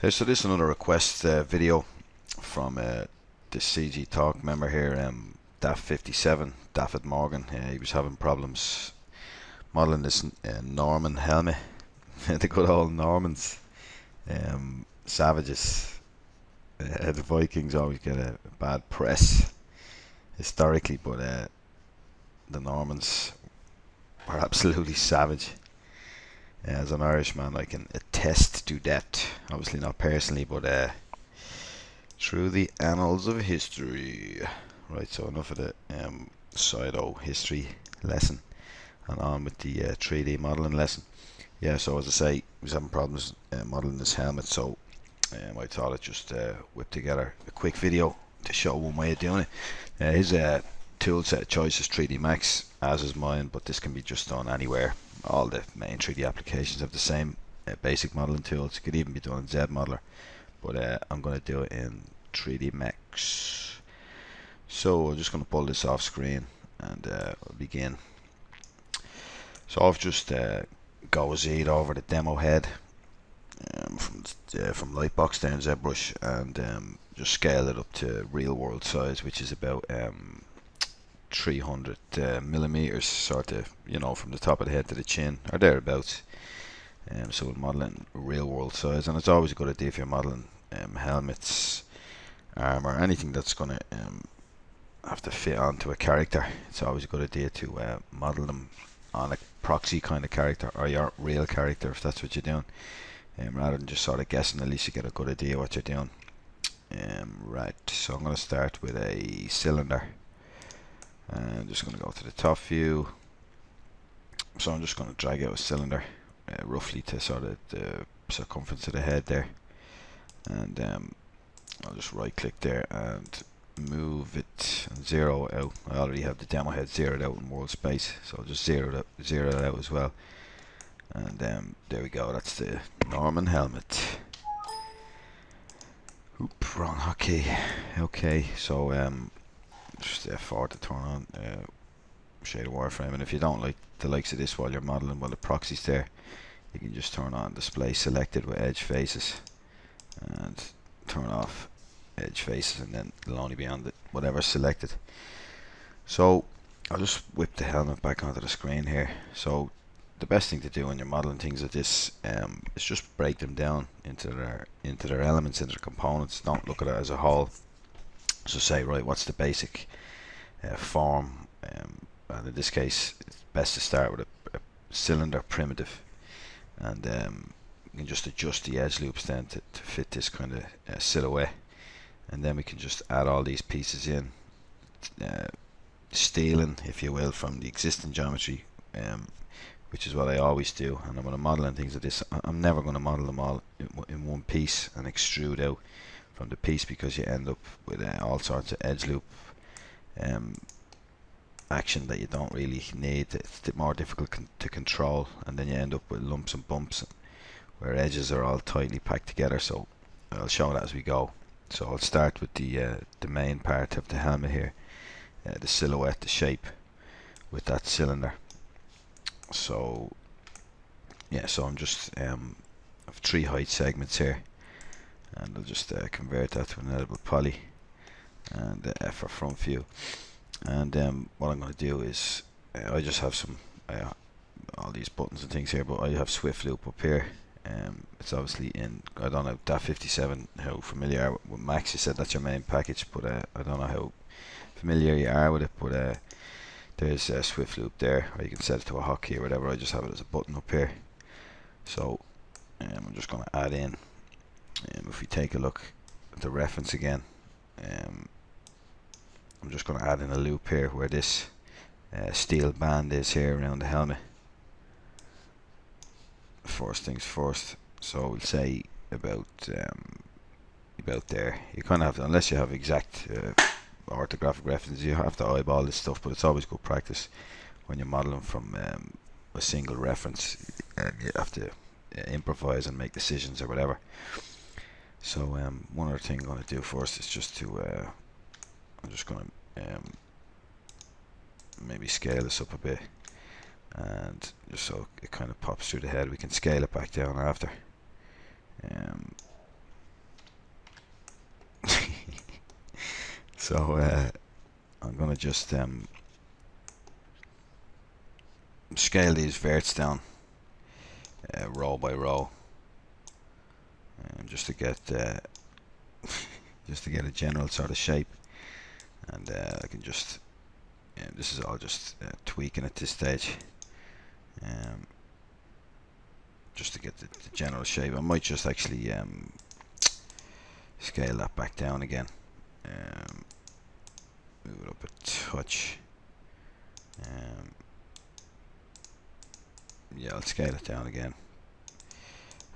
Okay, so this is another request video from the CGtalk member here, Daft57, David Morgan. He was having problems modeling this Norman helmet. The good old Normans, savages. The Vikings always get a bad press historically, but the Normans are absolutely savage. As an Irishman, I can attest to that. Obviously not personally, but through the annals of history. Right, so enough of the pseudo history lesson, and on with the 3D modeling lesson. Yeah, so as I say, I was having problems modeling this helmet, so I thought I'd just whip together a quick video to show one way of doing it. His tool set of choice is 3dsMax, as is mine, but this can be just done anywhere. All the main 3D applications have the same basic modeling tools. It could even be done in ZModeler, but I'm going to do it in 3dsMax. So I'm just going to pull this off screen and I'll begin. So I've just go Z'd over the demo head from Lightbox down ZBrush, and just scale it up to real world size, which is about 300 millimeters, sort of, you know, from the top of the head to the chin or thereabouts. So we'll model in real world size, and it's always a good idea if you're modeling helmets, armor, anything that's going to have to fit onto a character. It's always a good idea to model them on a proxy kind of character, or your real character, if that's what you're doing, rather than just sort of guessing. At least you get a good idea what you're doing. Right, so I'm going to start with a cylinder. I'm just going to go to the top view. So I'm just going to drag out a cylinder roughly to sort of the circumference of the head there, and I'll just right click there and move it and zero it out. I already have the demo head zeroed out in world space, so I'll just zero it out as well. And there we go, that's the Norman helmet. Oop, wrong hotkey. Okay, so just F4 to turn on shade of wireframe, and if you don't like the likes of this while you're modeling, while the proxy's there, you can just turn on display selected with edge faces and turn off edge faces, and then it'll only be on the whatever's selected. So I'll just whip the helmet back onto the screen here. So the best thing to do when you're modeling things like this is just break them down into their elements, into their components. Don't look at it as a whole. So say, right, what's the basic form, and in this case it's best to start with a cylinder primitive, and you can just adjust the edge loops then to fit this kind of silhouette, and then we can just add all these pieces in, stealing, if you will, from the existing geometry, which is what I always do. And when I'm modeling things like this, I'm never going to model them all in one piece and extrude out from the piece, because you end up with all sorts of edge loop action that you don't really need. It's more difficult to control, and then you end up with lumps and bumps where edges are all tightly packed together. So I'll show that as we go. So I'll start with the main part of the helmet here, the silhouette, the shape with that cylinder. So yeah, so I'm just I have 3 height segments here, and I'll just convert that to an editable poly, and F for front view. And what I'm going to do is I just have some all these buttons and things here, but I have Swift Loop up here. It's obviously in, I don't know, Daft57, how familiar you are with Max. You said that's your main package, but I don't know how familiar you are with it, but there's a Swift Loop there, or you can set it to a hotkey or whatever. I just have it as a button up here. So I'm just going to add in, if we take a look at the reference again, I'm just going to add in a loop here where this steel band is here around the helmet. First things first, so we'll say about there. You kind of have to, unless you have exact orthographic references, you have to eyeball this stuff, but it's always good practice when you're modeling from a single reference, and you have to improvise and make decisions or whatever. So one other thing I'm going to do first is just to I'm just going to maybe scale this up a bit, and just so it kind of pops through the head. We can scale it back down after. So I'm gonna just scale these verts down row by row, just to get just to get a general sort of shape. And I can just this is all just tweaking at this stage, just to get the general shape. I might just actually scale that back down again, move it up a touch. Yeah, I'll scale it down again,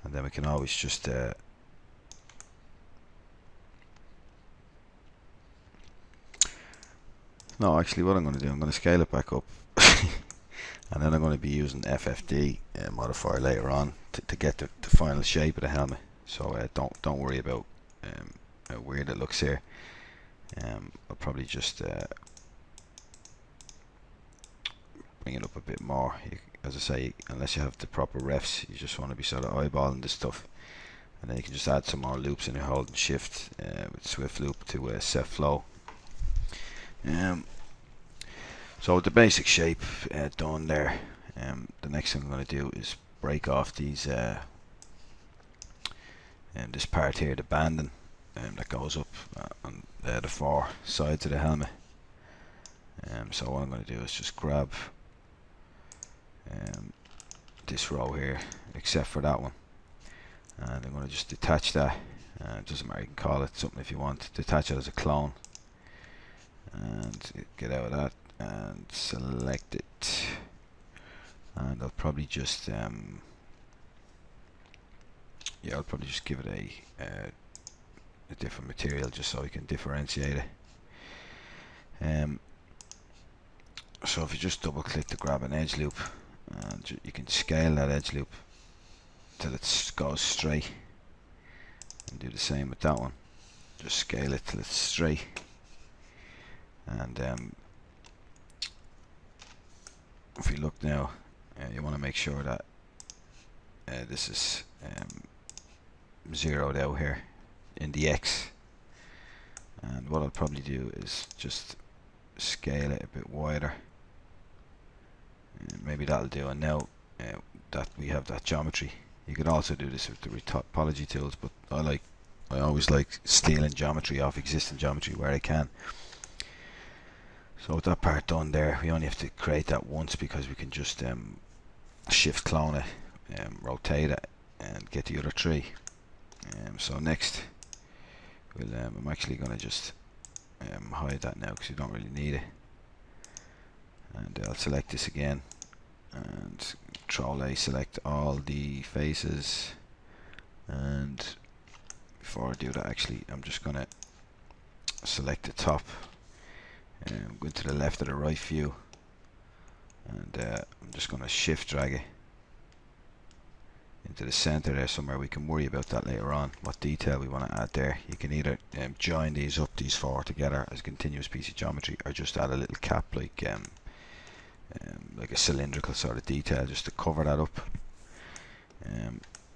and then we can always just no, actually what I'm going to do, I'm going to scale it back up and then I'm going to be using FFD modifier later on to get the final shape of the helmet. So don't worry about how weird it looks here. I'll probably just bring it up a bit more. As I say, unless you have the proper refs, you just want to be sort of eyeballing this stuff, and then you can just add some more loops and you're holding shift with swift loop to set flow. So with the basic shape done there, the next thing I'm going to do is break off these this part here, the banding that goes up on the four sides of the helmet. So what I'm going to do is just grab this row here, except for that one, and I'm going to just detach that. It doesn't matter, you can call it something if you want. Detach it as a clone, and get out of that and select it. And I'll probably just yeah, I'll probably just give it a different material just so we can differentiate it. So if you just double click to grab an edge loop, and you can scale that edge loop till it goes straight, and do the same with that one. Just scale it till it's straight, and if you look now, you want to make sure that this is zeroed out here in the X. And what I'll probably do is just scale it a bit wider. Maybe that'll do. And now that we have that geometry, you could also do this with the topology tools, but I always like stealing geometry off existing geometry where I can. So with that part done there, we only have to create that once, because we can just shift clone it, rotate it, and get the other three. So next, I'm actually going to just hide that now because you don't really need it. And I'll select this again, and Control A, select all the faces. And before I do that, actually, I'm just going to select the top. Go to the left of the right view, and I'm just going to shift drag it into the center there somewhere. We can worry about that later on, what detail we want to add there. You can either join these four together as a continuous piece of geometry, or just add a little cap like a cylindrical sort of detail just to cover that up.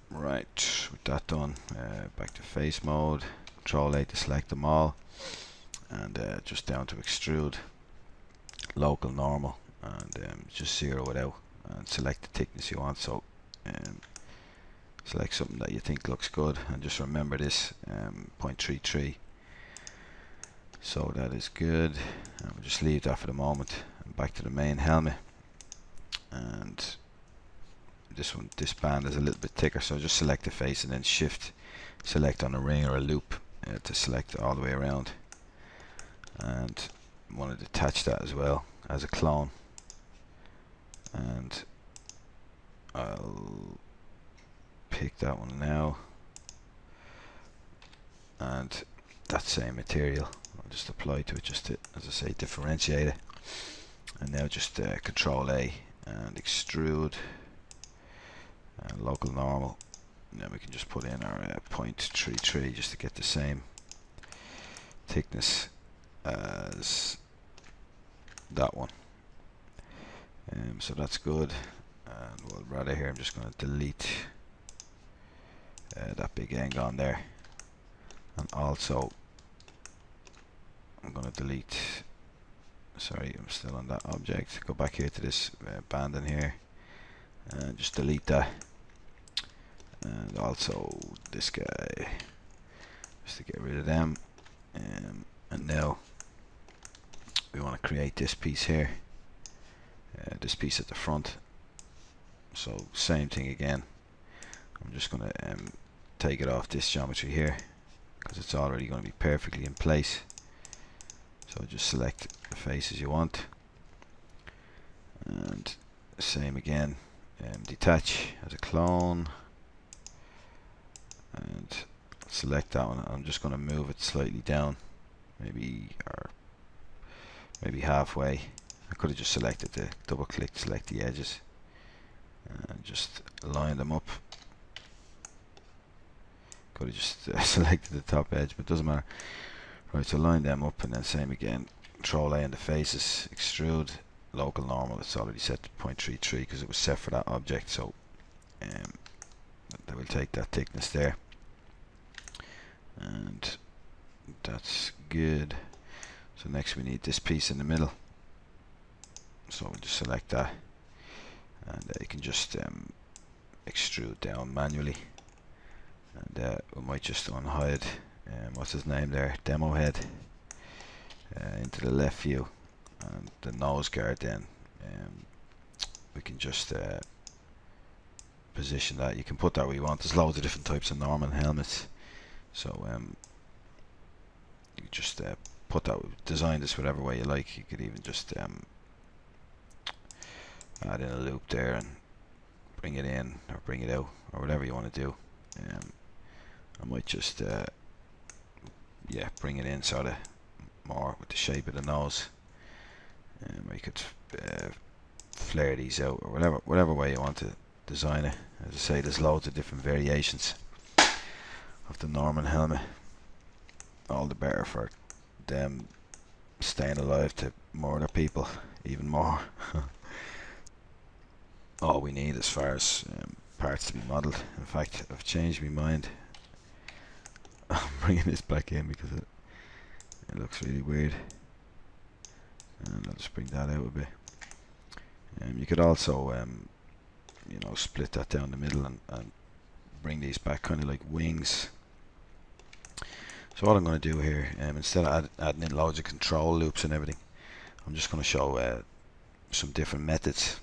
Right, with that done, back to face mode, Control A to select them all, and just down to extrude, local normal, and just zero it out and select the thickness you want. So select something that you think looks good, and just remember this 0.33. So that is good, and we'll just leave that for the moment. And back to the main helmet, and this band is a little bit thicker, so just select the face and then shift select on a ring or a loop to select all the way around. And I want to detach that as well as a clone, and I'll pick that one now, and that same material I'll just apply to it, just to, as I say, differentiate it. And now just Control A and extrude, local normal, and then we can just put in our 0.33 just to get the same thickness as that one. So that's good. And while we're right here, I'm just going to delete that big end on there, and also I'm going to delete, sorry, I'm still on that object. Go back here to this band in here and just delete that, and also this guy, just to get rid of them. And now we want to create this piece here, this piece at the front. So same thing again, I'm just going to take it off this geometry here because it's already going to be perfectly in place. So just select the faces you want, and same again, detach as a clone, and select that one. I'm just going to move it slightly down, maybe halfway. I could have just selected the double click, select the edges, and just line them up. Could have just selected the top edge, but it doesn't matter. Right, so line them up, and then same again, Control A in the faces, extrude, local normal. It's already set to 0.33 because it was set for that object, so that will take that thickness there, and that's good. So next we need this piece in the middle, so we'll just select that, and you can just extrude down manually, and we might just unhide what's his name there, demo head, into the left view, and the nose guard. Then we can just position that. You can put that where you want. There's loads of different types of Norman helmets, so you just put that, design this whatever way you like. You could even just add in a loop there and bring it in or bring it out, or whatever you want to do. I might just yeah, bring it in sort of more with the shape of the nose. I could flare these out, or whatever way you want to design it. As I say, there's loads of different variations of the Norman helmet. All the better for them staying alive to murder people even more. All we need as far as parts to be modelled. In fact, I've changed my mind. I'm bringing this back in because it looks really weird, and I'll just bring that out a bit. You could also you know, split that down the middle and bring these back kind of like wings. So what I'm going to do here, instead of adding in loads of control loops and everything, I'm just going to show some different methods.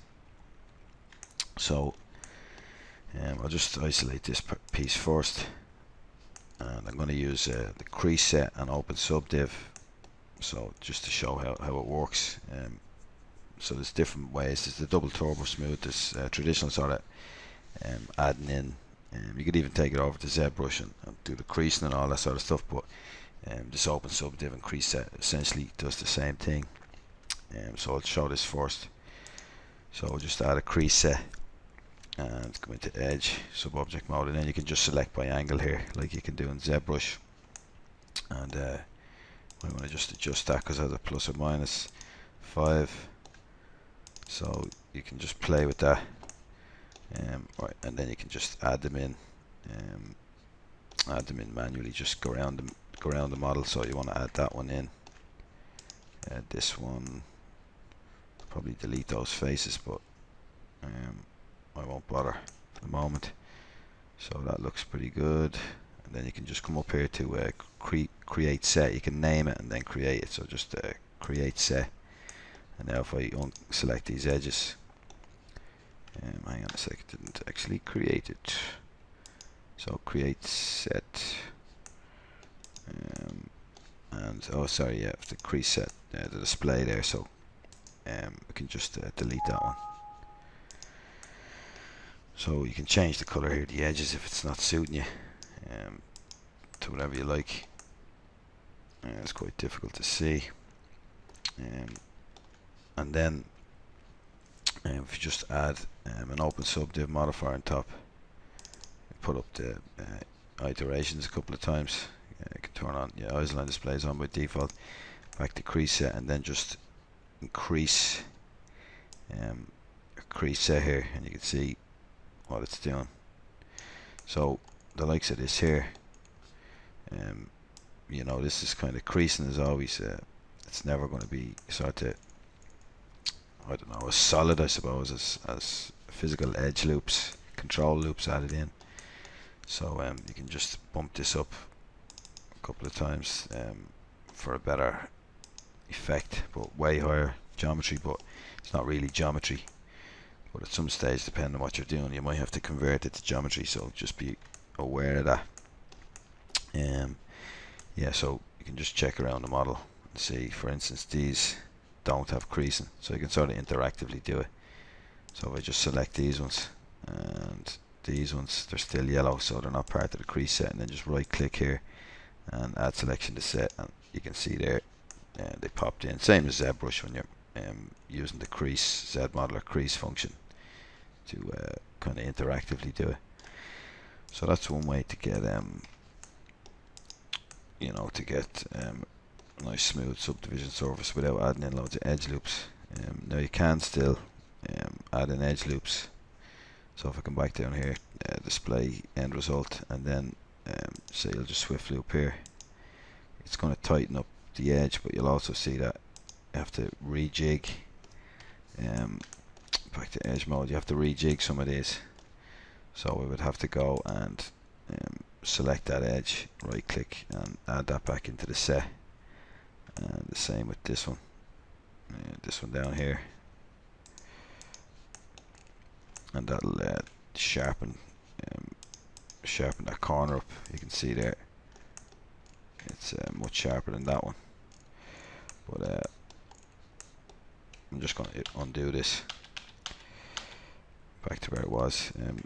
So I'll just isolate this piece first, and I'm going to use the crease set and open subdiv, so just to show how it works. So there's different ways. There's the double TurboSmooth, there's traditional sort of adding in. You could even take it over to ZBrush and do the creasing and all that sort of stuff, but this open subdiv and crease set essentially does the same thing. So I'll show this first. So I'll just add a crease set and go into edge, sub-object mode, and then you can just select by angle here like you can do in ZBrush, and I want to just adjust that because it has a plus or minus 5, so you can just play with that. Right, and then you can just add them in manually. Just go around the model. So you want to add that one in, this one, probably delete those faces, but I won't bother for the moment. So that looks pretty good. And then you can just come up here to create set. You can name it and then create it. So just create set. And now if I select these edges, hang on a sec, it didn't actually create it. So create set, and oh sorry, yeah, the crease set, the display there. So we can just delete that one. So you can change the color here, the edges, if it's not suiting you, to whatever you like. It's quite difficult to see. And then if you just add an open subdiv modifier on top, put up the iterations a couple of times. You can turn on, yeah, island displays on by default. Back to crease set, and then just increase crease set here, and you can see what it's doing. So the likes of this here, you know, this is kind of creasing is always it's never going to be sort of, I don't know, as solid I suppose as physical edge loops, control loops added in. So you can just bump this up a couple of times for a better effect, but way higher geometry, but it's not really geometry. But at some stage, depending on what you're doing, you might have to convert it to geometry, so just be aware of that. Yeah, so you can just check around the model and see, for instance, these don't have creasing, so you can sort of interactively do it. So if I just select these ones, and these ones, they're still yellow, so they're not part of the crease set, and then just right click here and add selection to set, and you can see there they popped in. Same as ZBrush when you're using the crease, ZModeler crease function to kind of interactively do it. So that's one way to get you know, to get a nice smooth subdivision surface without adding in loads of edge loops. Now you can still add in edge loops. So if I come back down here, display end result, and then say you'll just swift loop here, it's going to tighten up the edge, but you'll also see that you have to rejig. Back to edge mode, you have to rejig some of these. So we would have to go and select that edge, right click and add that back into the set, and the same with this one down here, and that'll sharpen that corner up. You can see there it's much sharper than that one, but I'm just going to undo this back to where it was, and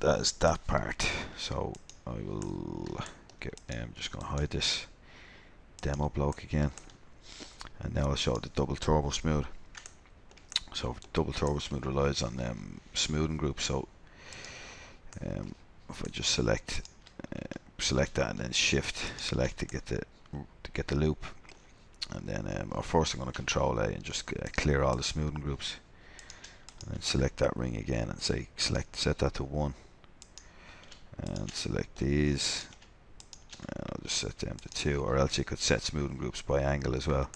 that is that part. So I will get just going to hide this demo bloke again, and now I'll show the double TurboSmooth. So double TurboSmooth relies on smoothing groups. So if I just select that and then shift select to get the loop, and then first I'm going to control A and just clear all the smoothing groups, and then select that ring again and say set that to 1, and select these, and I'll just set them to 2, or else you could set smoothing groups by angle as well,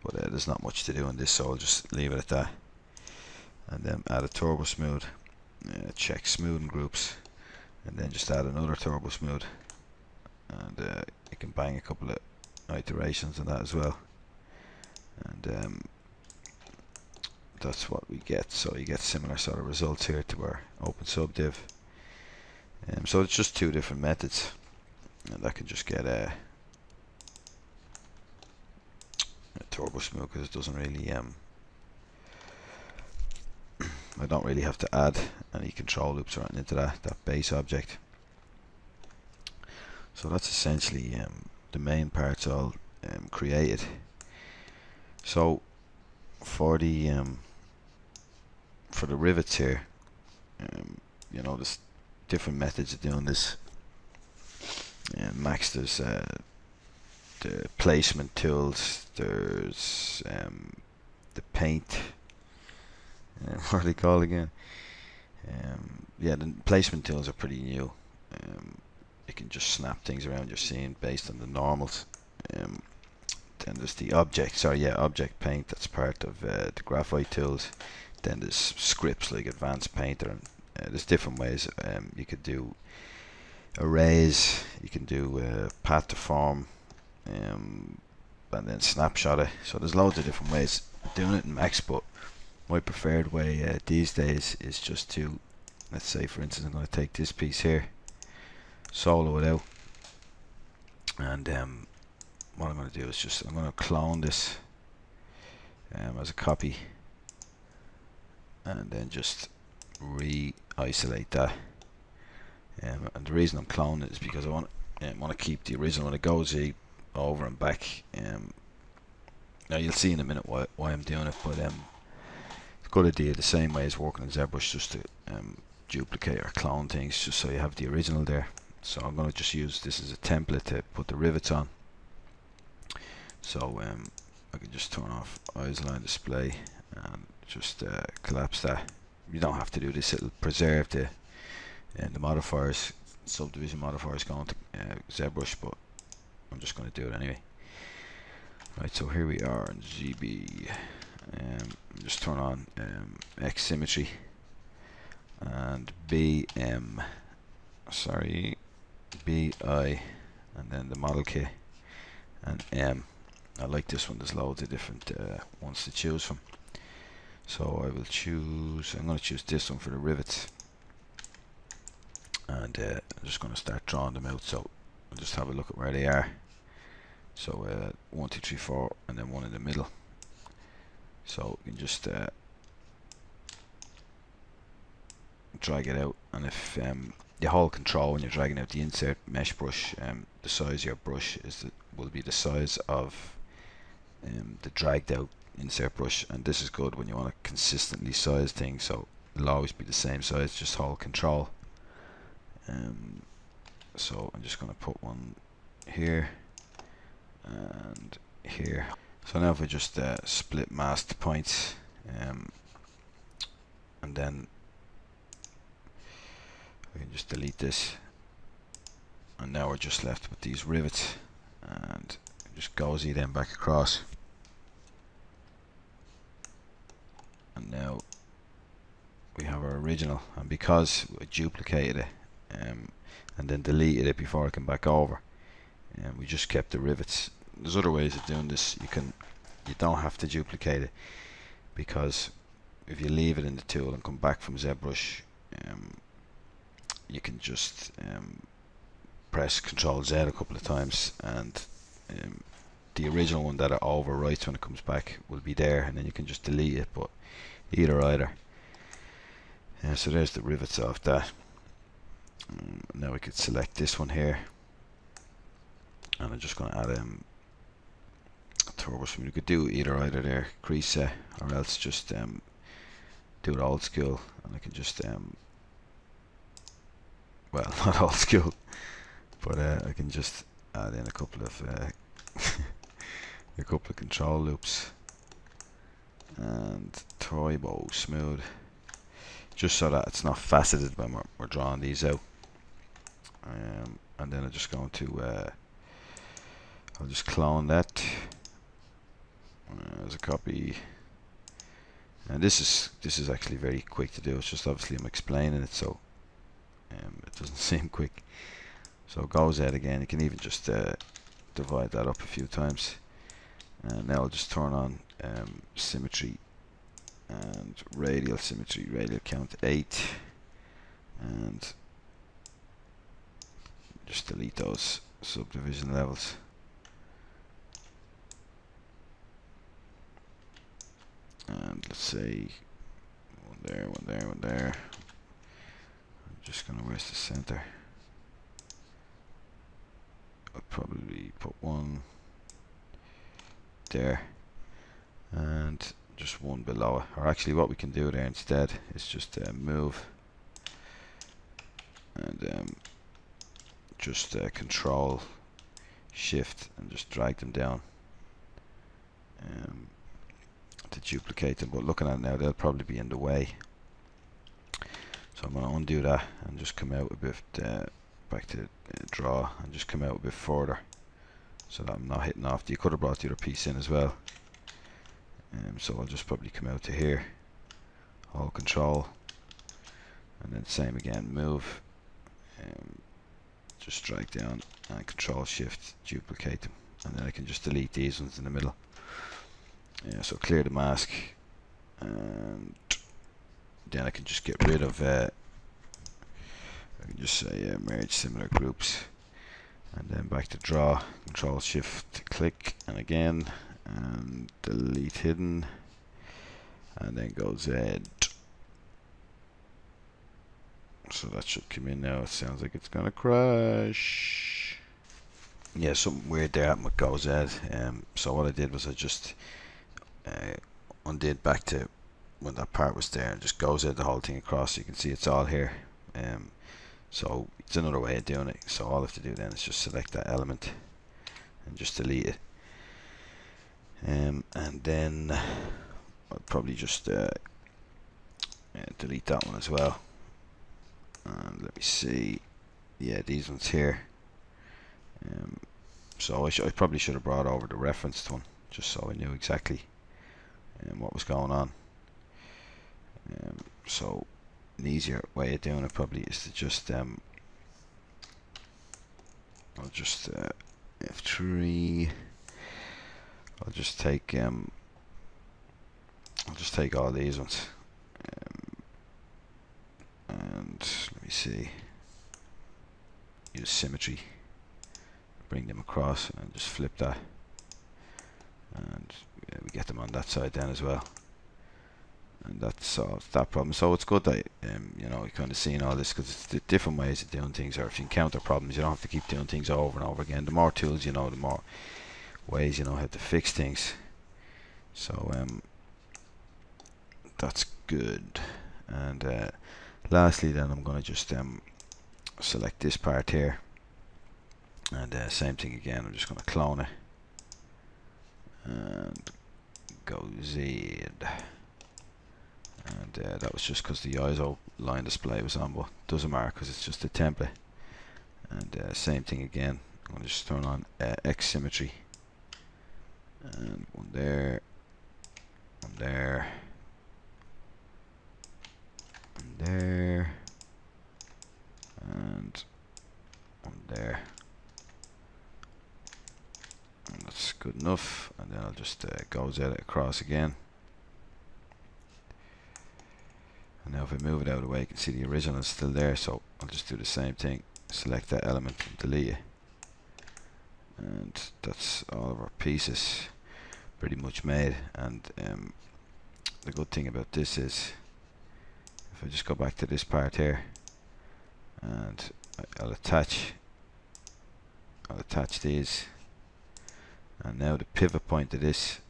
but there's not much to do in this, so I'll just leave it at that. And then add a TurboSmooth, check smoothing groups, and then just add another TurboSmooth, and you can bang a couple of iterations on that as well, and that's what we get. So you get similar sort of results here to our open subdiv. So it's just two different methods, and that can just get a TurboSmooth, because it doesn't really I don't really have to add any control loops or anything into that base object. So that's essentially the main parts all created. So for the rivets here, you know, there's different methods of doing this. Max, there's the placement tools, there's the paint, what are they called again? Yeah, the placement tools are pretty new. You can just snap things around your scene based on the normals. Then there's the object paint, that's part of the graphite tools. Then there's scripts like Advanced Painter, and there's different ways. You could do arrays, you can do path to form, and then snapshot it. So there's loads of different ways of doing it in Max, but my preferred way these days is just to, let's say for instance, I'm going to take this piece here, solo it out, and what I'm going to do is just, I'm going to clone this as a copy, and then just re-isolate that. And the reason I'm cloning it is because I want to keep the original when it goes over and back. Now you'll see in a minute why I'm doing it, but it's a good idea, the same way as working in ZBrush, just to duplicate or clone things, just so you have the original there. So I'm going to just use this as a template to put the rivets on. So I can just turn off eyes align display and just collapse that. You don't have to do this, it'll preserve the modifiers, subdivision modifiers going to ZBrush, but I'm just going to do it anyway. Right, so here we are in ZB. Just turn on X symmetry and BI, and then the model key and M. I like this one. There's loads of different ones to choose from. So I'm going to choose this one for the rivets, and I'm just going to start drawing them out. So I'll just have a look at where they are. So 1, 2, 3, 4, and then one in the middle. So you can just drag it out, and if you hold control when you're dragging out the insert mesh brush, the size of your brush will be the size of the dragged out insert brush, and this is good when you want to consistently size things, so it'll always be the same size. Just hold control. So I'm just going to put one here and here. So now if we just split mask the points, and then we can just delete this, and now we're just left with these rivets, and just gauzy them back across. And now we have our original, and because we duplicated it and then deleted it before it came back over, and we just kept the rivets. There's other ways of doing this. You don't have to duplicate it, because if you leave it in the tool and come back from ZBrush, you can just press Ctrl Z a couple of times, and the original one that it overwrites when it comes back will be there, and then you can just delete it. But either. So there's the rivets of that. Now we could select this one here, and I'm just going to add TurboSmooth. You could do either there, crease set, or else just do it old school, and I can just well, not old school, but I can just add in a couple of control loops and TurboSmooth, just so that it's not faceted when we're drawing these out. And then I'm just going to I'll just clone that as a copy, and this is actually very quick to do. It's just obviously I'm explaining it, so it doesn't seem quick. So go Z again. You can even just divide that up a few times, and now I'll just turn on symmetry and radial symmetry, radial count 8, and just delete those subdivision levels. And let's say one there, one there, one there. I'm just gonna, where's the center? I'll probably put one there, and just one below it. Or actually what we can do there instead is just move and just Control Shift and just drag them down to duplicate them. But looking at it now, they'll probably be in the way, so I'm going to undo that and just come out a bit back to draw, and just come out a bit further so that I'm not hitting off. You could have brought the other piece in as well. So I'll just probably come out to here, hold control, and then same again, move, just drag down and Control Shift, duplicate them, and then I can just delete these ones in the middle. So clear the mask, and then I can just get rid of I can just say merge similar groups, and then back to draw, Control Shift click, and again, and delete hidden, and then go Z. So that should come in now. It sounds like it's gonna crash. Yeah, something weird there happened with go Z. So what I did was I just undid back to when that part was there and just go Z the whole thing across, so you can see it's all here. So it's another way of doing it. So all I have to do then is just select that element and just delete it. And then I'll probably just delete that one as well. And let me see, yeah, these ones here, So I probably should have brought over the referenced one just so I knew exactly what was going on. So an easier way of doing it probably is to just I'll just F3. I'll just take all these ones, and let me see. Use symmetry, bring them across, and just flip that, and we get them on that side then as well. And that solves that problem. So it's good that you know, you're kind of seeing all this, because it's the different ways of doing things, or if you encounter problems, you don't have to keep doing things over and over again. The more tools you know, the more ways you know how to fix things. So that's good. And lastly then, I'm going to just select this part here, and same thing again, I'm just going to clone it and go Z. And that was just because the ISO line display was on, but doesn't matter because it's just a template. And same thing again, I'm going to just turn on X symmetry, and one there, one there, and there, and one there, and that's good enough. And then I'll just go Z it across again. And now if I move it out of the way, you can see the original is still there, so I'll just do the same thing, select that element and delete it. And that's all of our pieces pretty much made. And the good thing about this is, if I just go back to this part here, and I'll attach these, and now the pivot point of this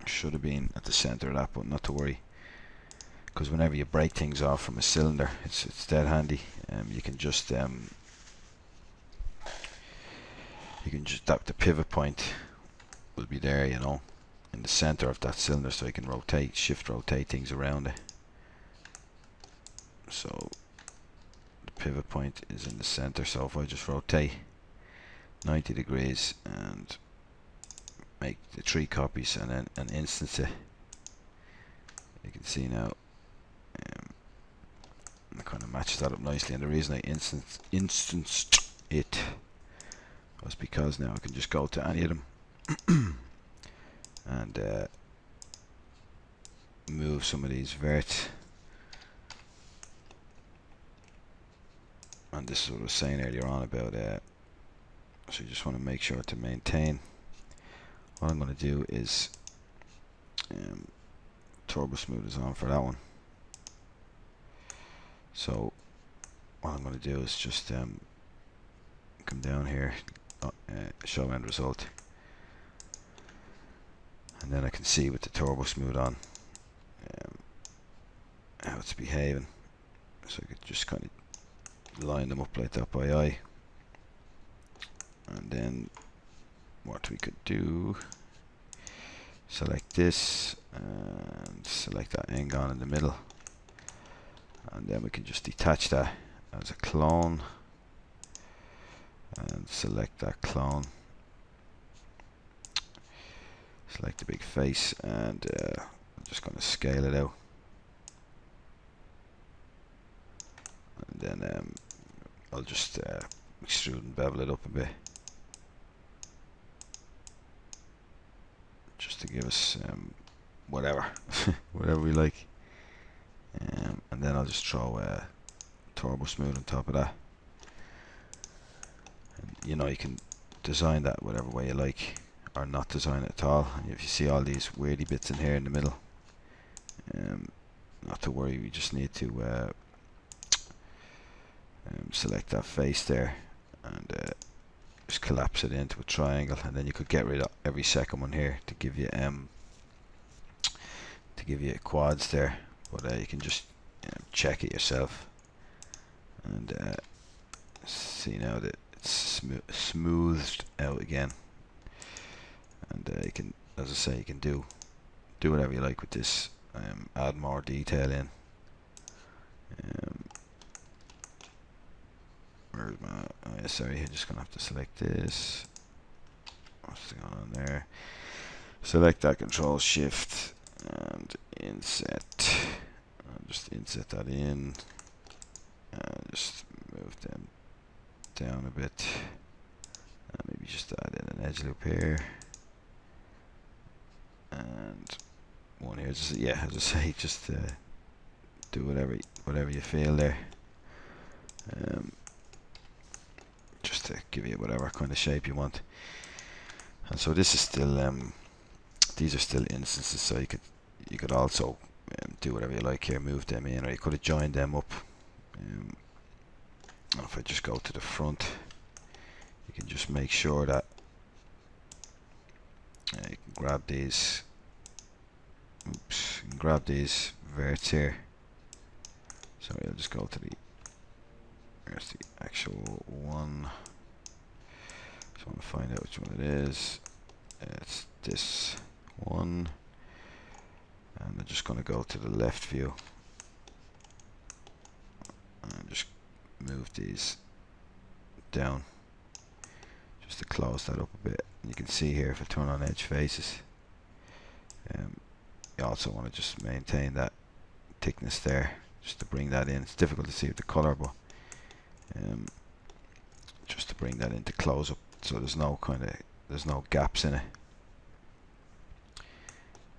should have been at the center of that, but not to worry, because whenever you break things off from a cylinder, it's dead handy. You can just the pivot point will be there, you know, in the center of that cylinder, so you can shift rotate things around it. So the pivot point is in the center, so if I just rotate 90 degrees and make the 3 copies and then an instance it, you can see now I kind of matched that up nicely. And the reason I instanced it was because now I can just go to any of them and move some of these verts. And this is what I was saying earlier on about so you just want to make sure to maintain. What I'm going to do is TurboSmooth is on for that one. So what I'm going to do is just come down here, show end result, and then I can see with the TurboSmooth on how it's behaving. So I could just kind of line them up like that by eye, and then what we could do, select this and select that N-gon in the middle, and then we can just detach that as a clone and select that clone, select the big face, and I'm just going to scale it out, and then I'll just extrude and bevel it up a bit, just to give us whatever whatever we like, and then I'll just throw TurboSmooth on top of that. And, you know, you can design that whatever way you like, or not design it at all. And if you see all these weirdy bits in here in the middle, not to worry, we just need to select that face there and just collapse it into a triangle, and then you could get rid of every second one here to give you quads there, but you can just check it yourself and see now that it's smoothed out again. And you can, as I say, you can do whatever you like with this, add more detail in, sorry, I'm just gonna have to select this. What's going on there? Select that, Control Shift and inset. And just inset that in, and just move them down a bit. And maybe just add in an edge loop here, and one here. Just, yeah, as I say, just do whatever you feel there. Just to give you whatever kind of shape you want. And so this is still these are still instances, so you could also do whatever you like here, move them in, or you could have joined them up. If I just go to the front, you can just make sure that you can grab these. Oops, you can grab these verts here. Sorry, I'll just go to here's the actual one. Just want to find out which one it is. It's this one, and I'm just going to go to the left view and just move these down just to close that up a bit. And you can see here, if I turn on edge faces, you also want to just maintain that thickness there, just to bring that in. It's difficult to see with the color, but just to bring that into close up, so there's no gaps in it.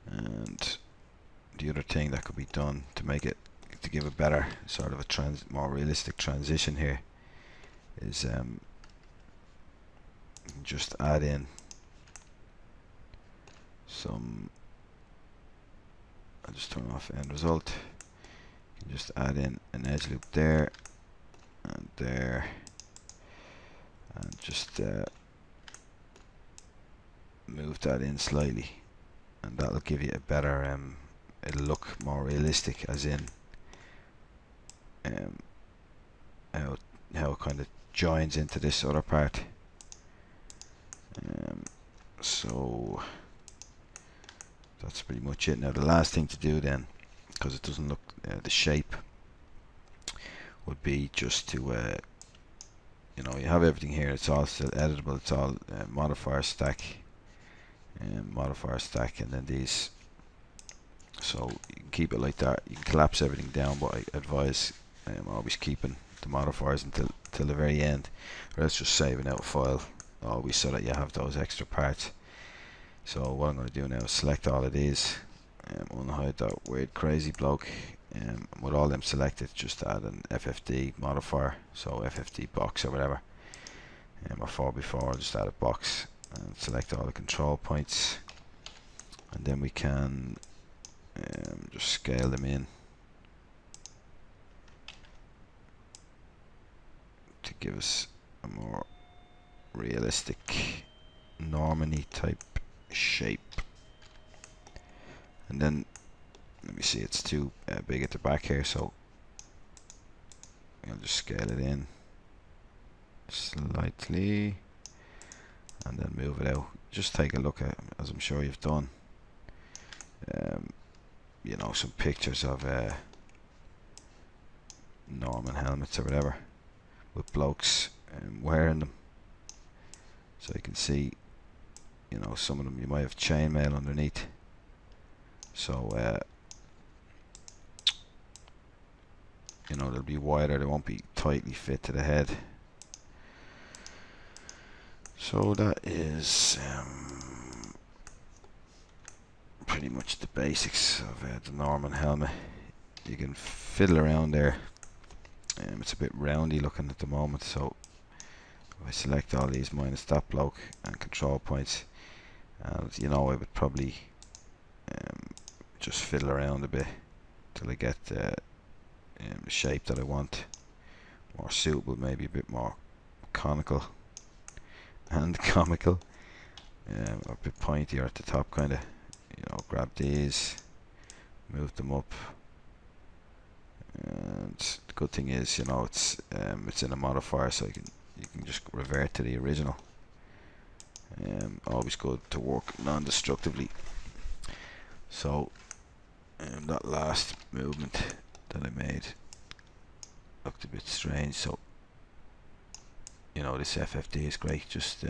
And the other thing that could be done to make it, to give a better sort of a more realistic transition here, is just add in some. I'll just turn off end result. You can just add in an edge loop there and there, and just move that in slightly, and that'll give you a better it'll look more realistic, as in how it kind of joins into this other part. So that's pretty much it. Now the last thing to do then, because it doesn't look the shape, would be just to you know, you have everything here, it's all still editable, it's all modifier stack, and then these, so you can keep it like that. You can collapse everything down, but I advise always keeping the modifiers until the very end, or else just saving out a file always, so that you have those extra parts. So what I'm going to do now is select all of these, unhide that weird crazy bloke, with all them selected, just add an FFD modifier, so FFD box or whatever, or 4x4, I'll just add a box and select all the control points, and then we can just scale them in to give us a more realistic Normandy type shape. And then let me see, it's too big at the back here, so I'll just scale it in slightly and then move it out. Just take a look at, as I'm sure you've done, you know, some pictures of Norman helmets or whatever, with blokes wearing them, so you can see, you know, some of them you might have chainmail underneath, so you know, they'll be wider, they won't be tightly fit to the head. So that is pretty much the basics of the Norman helmet. You can fiddle around there. It's a bit roundy looking at the moment, so if I select all these minus that bloke and control points, and you know, I would probably just fiddle around a bit till I get the shape that I want, more suitable, maybe a bit more conical and comical, a bit pointier at the top, kind of, you know. Grab these, move them up, and the good thing is, you know, it's in a modifier, so you can just revert to the original. Always good to work non-destructively. So that last movement that I made looked a bit strange, so you know, know, this FFD is great. Just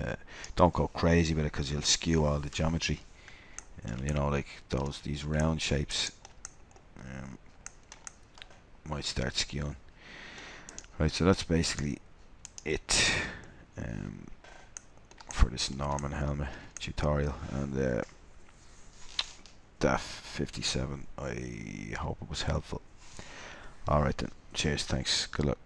don't go crazy with it, because you'll skew all the geometry. You know, like these round shapes might start skewing. Right, so that's basically it for this Norman helmet tutorial, and DAF 57. I hope it was helpful. Alright then, cheers, thanks, good luck.